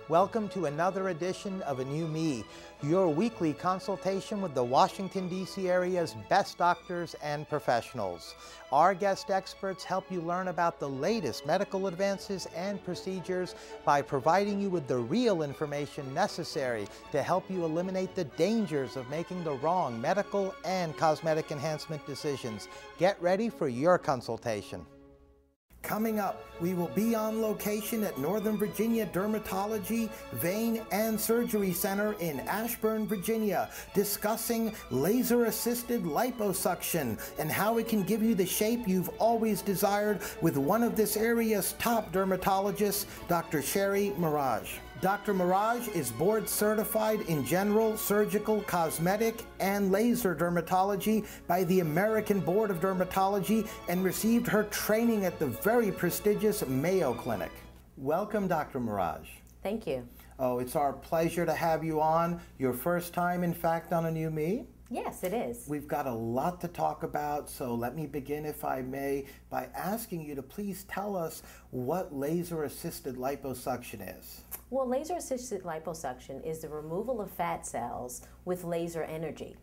Welcome to another edition of A New Me, your weekly consultation with the Washington, D.C. area's best doctors and professionals. Our guest experts help you learn about the latest medical advances and procedures by providing you with the real information necessary to help you eliminate the dangers of making the wrong medical and cosmetic enhancement decisions. Get ready for your consultation. Coming up, we will be on location at Northern Virginia Dermatology, Vein and Surgery Center in Ashburn, Virginia, discussing laser-assisted liposuction and how it can give you the shape you've always desired with one of this area's top dermatologists, Dr. Sherry Maragh. Dr. Maragh is board certified in general, surgical, cosmetic, and laser dermatology by the American Board of Dermatology and received her training at the very prestigious Mayo Clinic. Welcome, Dr. Maragh. Thank you. Oh, it's our pleasure to have you on. Your first time, in fact, on A New Me? Yes, it is. We've got a lot to talk about, so let me begin, if I may, by asking you to please tell us what laser-assisted liposuction is. Well, laser-assisted liposuction is the removal of fat cells with laser energy.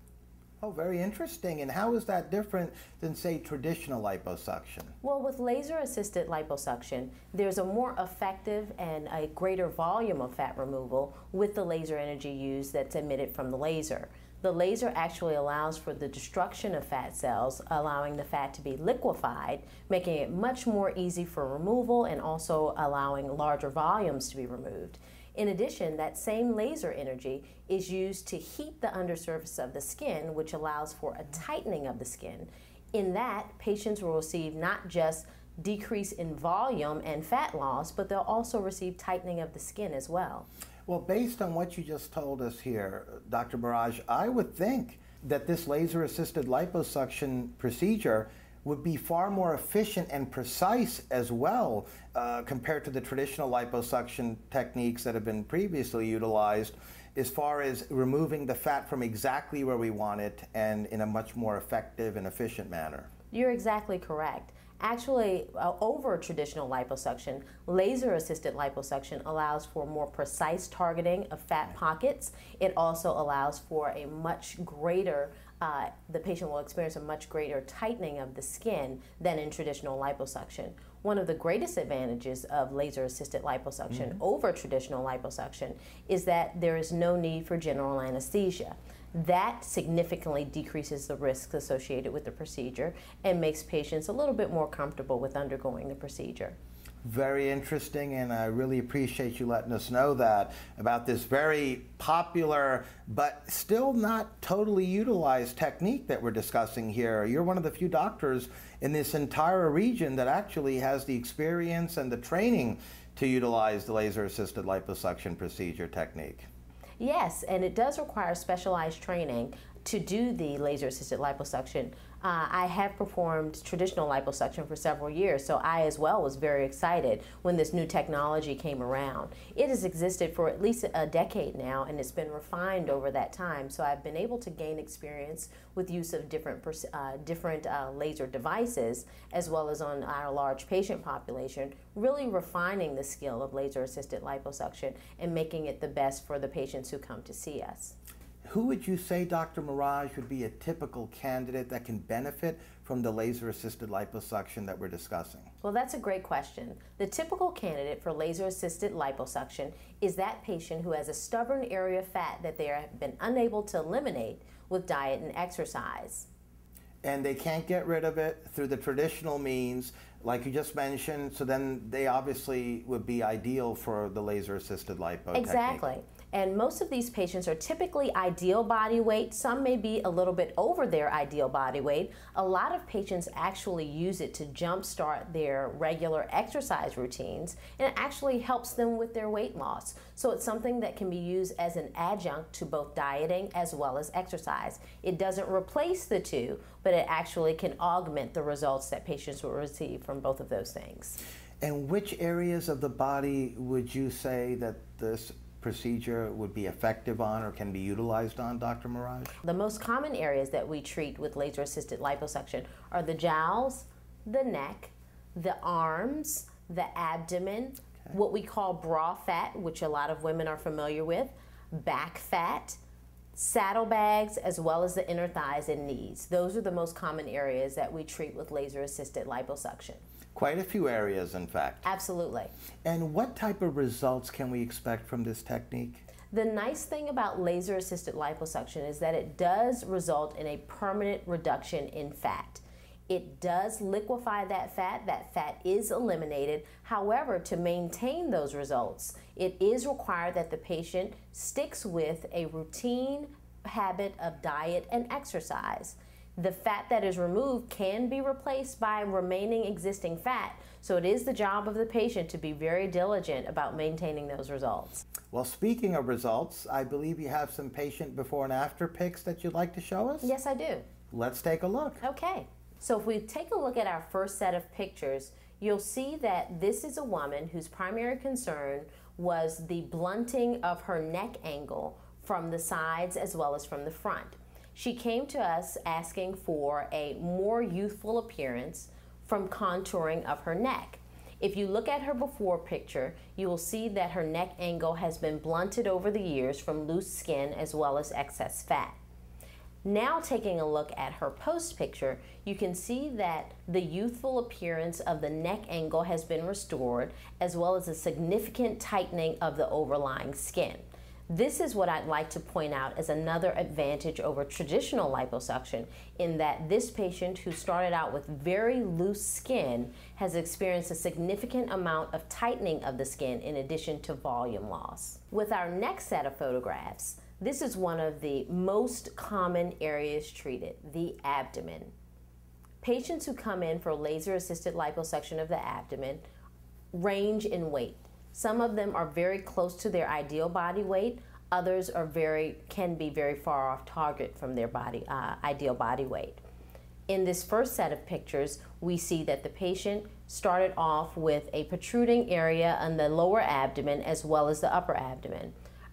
Oh, very interesting. And how is that different than, say, traditional liposuction? Well, with laser-assisted liposuction, there's a more effective and a greater volume of fat removal with the laser energy used that's emitted from the laser. The laser actually allows for the destruction of fat cells, allowing the fat to be liquefied, making it much more easy for removal and also allowing larger volumes to be removed. In addition, that same laser energy is used to heat the undersurface of the skin, which allows for a tightening of the skin. In that, patients will receive not just decrease in volume and fat loss, but they'll also receive tightening of the skin as well. Well, based on what you just told us here, Dr. Maragh, I would think that this laser-assisted liposuction procedure would be far more efficient and precise as well compared to the traditional liposuction techniques that have been previously utilized as far as removing the fat from exactly where we want it and in a much more effective and efficient manner. You're exactly correct. Actually, over traditional liposuction, laser-assisted liposuction allows for more precise targeting of fat pockets. It also allows for a much greater, the patient will experience a much greater tightening of the skin than in traditional liposuction. One of the greatest advantages of laser-assisted liposuction over traditional liposuction is that there is no need for general anesthesia. That significantly decreases the risks associated with the procedure and makes patients a little bit more comfortable with undergoing the procedure. Very interesting, and I really appreciate you letting us know that about this very popular but still not totally utilized technique that we're discussing here. You're one of the few doctors in this entire region that actually has the experience and the training to utilize the laser-assisted liposuction procedure technique. Yes, and it does require specialized training to do the laser-assisted liposuction. I have performed traditional liposuction for several years, so I as well was very excited when this new technology came around. It has existed for at least a decade now, and it's been refined over that time, so I've been able to gain experience with use of different laser devices, as well as on our large patient population, really refining the skill of laser-assisted liposuction and making it the best for the patients who come to see us. Who would you say, Dr. Maragh, would be a typical candidate that can benefit from the laser-assisted liposuction that we're discussing? Well, that's a great question. The typical candidate for laser-assisted liposuction is that patient who has a stubborn area of fat that they have been unable to eliminate with diet and exercise. And they can't get rid of it through the traditional means, like you just mentioned, so then they obviously would be ideal for the laser-assisted lipo Exactly. technique. And most of these patients are typically ideal body weight. Some may be a little bit over their ideal body weight. A lot of patients actually use it to jumpstart their regular exercise routines, and it actually helps them with their weight loss. So it's something that can be used as an adjunct to both dieting as well as exercise. It doesn't replace the two, but it actually can augment the results that patients will receive from both of those things. And which areas of the body would you say that this procedure would be effective on or can be utilized on, Dr. Maragh? The most common areas that we treat with laser-assisted liposuction are the jowls, the neck, the arms, the abdomen, what we call bra fat, which a lot of women are familiar with, back fat, saddlebags, as well as the inner thighs and knees. Those are the most common areas that we treat with laser-assisted liposuction. Quite a few areas, in fact. Absolutely. And what type of results can we expect from this technique? The nice thing about laser-assisted liposuction is that it does result in a permanent reduction in fat. It does liquefy that fat is eliminated. However, to maintain those results, it is required that the patient sticks with a routine habit of diet and exercise. The fat that is removed can be replaced by remaining existing fat, so it is the job of the patient to be very diligent about maintaining those results. Well, speaking of results, I believe you have some patient before and after pics that you'd like to show us? Yes, I do. Let's take a look. Okay. So if we take a look at our first set of pictures, you'll see that this is a woman whose primary concern was the blunting of her neck angle from the sides as well as from the front. She came to us asking for a more youthful appearance from contouring of her neck. If you look at her before picture, you will see that her neck angle has been blunted over the years from loose skin as well as excess fat. Now taking a look at her post picture, you can see that the youthful appearance of the neck angle has been restored, as well as a significant tightening of the overlying skin. This is what I'd like to point out as another advantage over traditional liposuction, in that this patient, who started out with very loose skin, has experienced a significant amount of tightening of the skin in addition to volume loss. With our next set of photographs, this is one of the most common areas treated, the abdomen. Patients who come in for laser-assisted liposuction of the abdomen range in weight. Some of them are very close to their ideal body weight. Others are can be very far off target from their ideal body weight. In this first set of pictures, we see that the patient started off with a protruding area on the lower abdomen as well as the upper abdomen.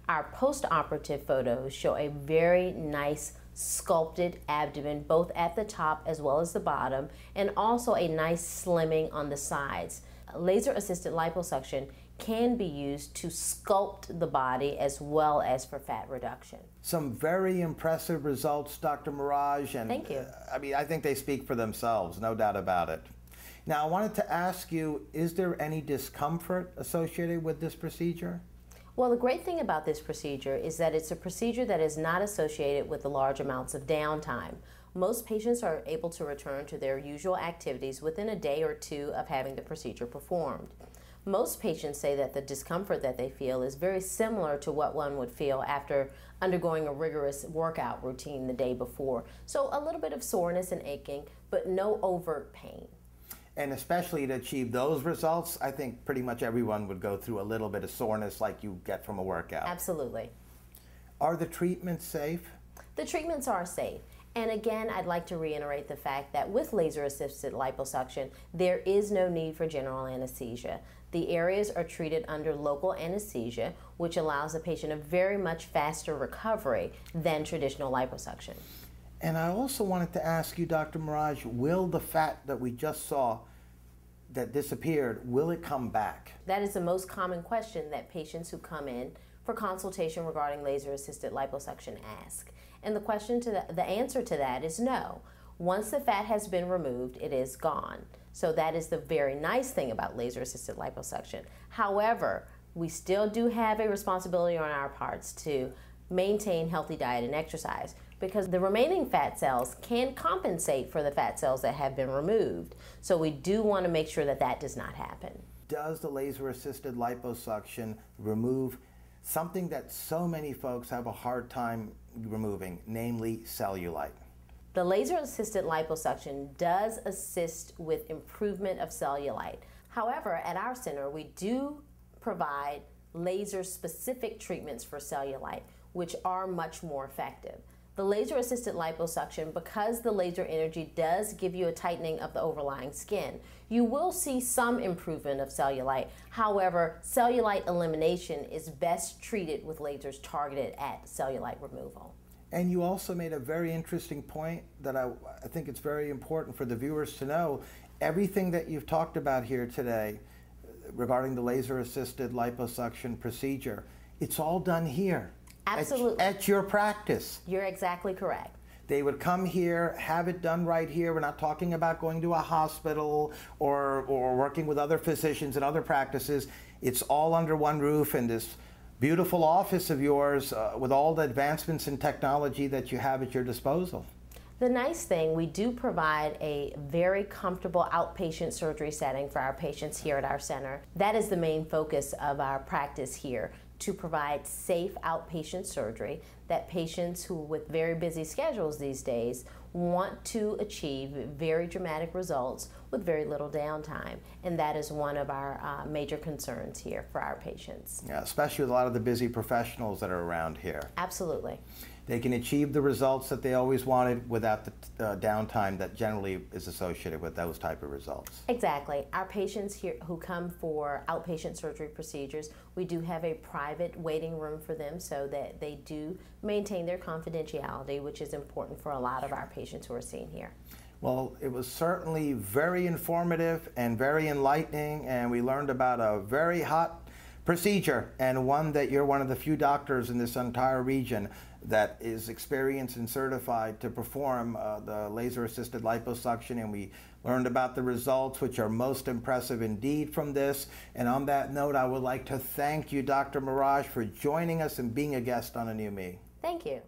Our post-operative photos show a very nice sculpted abdomen, both at the top as well as the bottom, and also a nice slimming on the sides. Laser-assisted liposuction can be used to sculpt the body as well as for fat reduction. Some very impressive results, Dr. Maragh, and thank you. I think they speak for themselves, no doubt about it. Now, I wanted to ask you, is there any discomfort associated with this procedure? Well, the great thing about this procedure is that it's a procedure that is not associated with the large amounts of downtime. Most patients are able to return to their usual activities within a day or two of having the procedure performed. Most patients say that the discomfort that they feel is very similar to what one would feel after undergoing a rigorous workout routine the day before. So a little bit of soreness and aching, but no overt pain. And especially to achieve those results, I think pretty much everyone would go through a little bit of soreness like you get from a workout. Absolutely. Are the treatments safe? The treatments are safe. And again, I'd like to reiterate the fact that with laser-assisted liposuction, there is no need for general anesthesia. The areas are treated under local anesthesia, which allows the patient a very much faster recovery than traditional liposuction. And I also wanted to ask you, Dr. Maragh, will the fat that we just saw that disappeared, will it come back? That is the most common question that patients who come in for consultation regarding laser-assisted liposuction ask. And the answer to that is no. Once the fat has been removed, it is gone. So that is the very nice thing about laser-assisted liposuction. However, we still do have a responsibility on our parts to maintain healthy diet and exercise, because the remaining fat cells can compensate for the fat cells that have been removed. So we do want to make sure that that does not happen. Does the laser-assisted liposuction remove something that so many folks have a hard time removing, namely cellulite? The laser-assisted liposuction does assist with improvement of cellulite. However, at our center, we do provide laser-specific treatments for cellulite, which are much more effective. The laser-assisted liposuction, because the laser energy does give you a tightening of the overlying skin, you will see some improvement of cellulite. However, cellulite elimination is best treated with lasers targeted at cellulite removal. And you also made a very interesting point that I think it's very important for the viewers to know. Everything that you've talked about here today, regarding the laser-assisted liposuction procedure, it's all done here. Absolutely. At your practice. You're exactly correct. They would come here, have it done right here. We're not talking about going to a hospital or working with other physicians and other practices. It's all under one roof in this beautiful office of yours with all the advancements in technology that you have at your disposal. The nice thing, we do provide a very comfortable outpatient surgery setting for our patients here at our center. That is the main focus of our practice here, to provide safe outpatient surgery that patients who with very busy schedules these days want to achieve very dramatic results with very little downtime. And that is one of our major concerns here for our patients. Yeah, especially with a lot of the busy professionals that are around here. Absolutely. They can achieve the results that they always wanted without the downtime that generally is associated with those type of results. Exactly. Our patients here who come for outpatient surgery procedures, we do have a private waiting room for them so that they do maintain their confidentiality, which is important for a lot of our patients who are seen here. Well, it was certainly very informative and very enlightening, and we learned about a very hot procedure, and one that you're one of the few doctors in this entire region that is experienced and certified to perform the laser-assisted liposuction, and we learned about the results, which are most impressive indeed from this. And on that note, I would like to thank you, Dr. Maragh, for joining us and being a guest on A New Me. Thank you.